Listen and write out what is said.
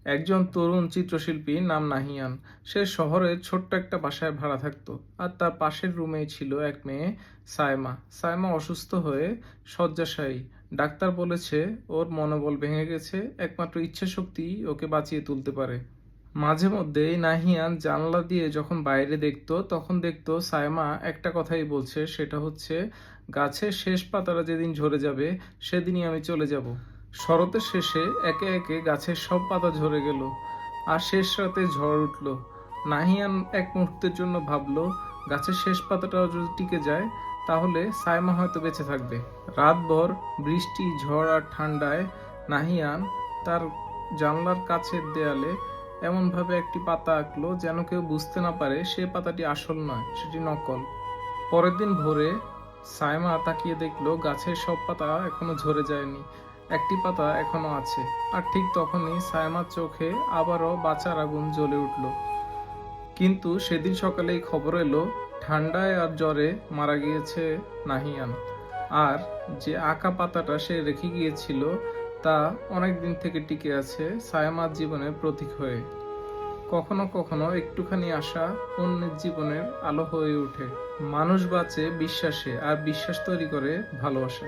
একজন তরুণ চিত্রশিল্পী নাম নাহিয়ান। সে শহরের ছোট্ট একটা বাসায় ভাড়া থাকতো। আর তার পাশের রুমেই ছিল এক মেয়ে, সায়মা। সায়মা অসুস্থ হয়ে শয্যাশায়ী। ডাক্তার বলেছে ওর মনোবল ভেঙে গেছে, একমাত্র ইচ্ছাশক্তিই ওকে বাঁচিয়ে তুলতে পারে। মাঝে মধ্যেই নাহিয়ান জানলা দিয়ে যখন বাইরে দেখতো তখন দেখতো সায়মা একটা কথাই বলছে, সেটা হচ্ছে, গাছের শেষ পাতাটা যেদিন ঝরে যাবে সেদিনই আমি চলে যাব। শরতের শেষে একে একে গাছের সব পাতা ঝরে গেল, আর শেষ রাতে ঝড় উঠল। নাহিয়ান এক মুহূর্তের জন্য ভাবলো, গাছের শেষ পাতাটাও যদি টিকে যায় তাহলে সায়মা হয়তো বেঁচে থাকবে। রাতভর বৃষ্টি, ঝড় আর ঠান্ডায় নাহিয়ান তার জানলার কাছের দেয়ালে এমনভাবে একটি পাতা আঁকলো যেন কেউ বুঝতে না পারে সে পাতাটি আসল নয়, সেটি নকল। পরের দিন ভোরে সায়মা তাকিয়ে দেখলো গাছের সব পাতা এখনো ঝরে যায়নি, একটি পাতা এখনো আছে। আর ঠিক তখনই সায়মার চোখে আবারও বাঁচার আগুন জ্বলে উঠল। কিন্তু সেদিন সকালেই খবর এলো, ঠান্ডায় আর জ্বরে মারা গিয়েছে নাহিয়ান। আর যে আঁকা পাতাটা সে রেখে গিয়েছিল তা অনেক দিন থেকে টিকে আছে সায়মার জীবনের প্রতীক হয়ে। কখনো কখনো একটুখানি আশা অন্যের জীবনের আলো হয়ে ওঠে। মানুষ বাঁচে বিশ্বাসে, আর বিশ্বাস তৈরি করে ভালোবাসা।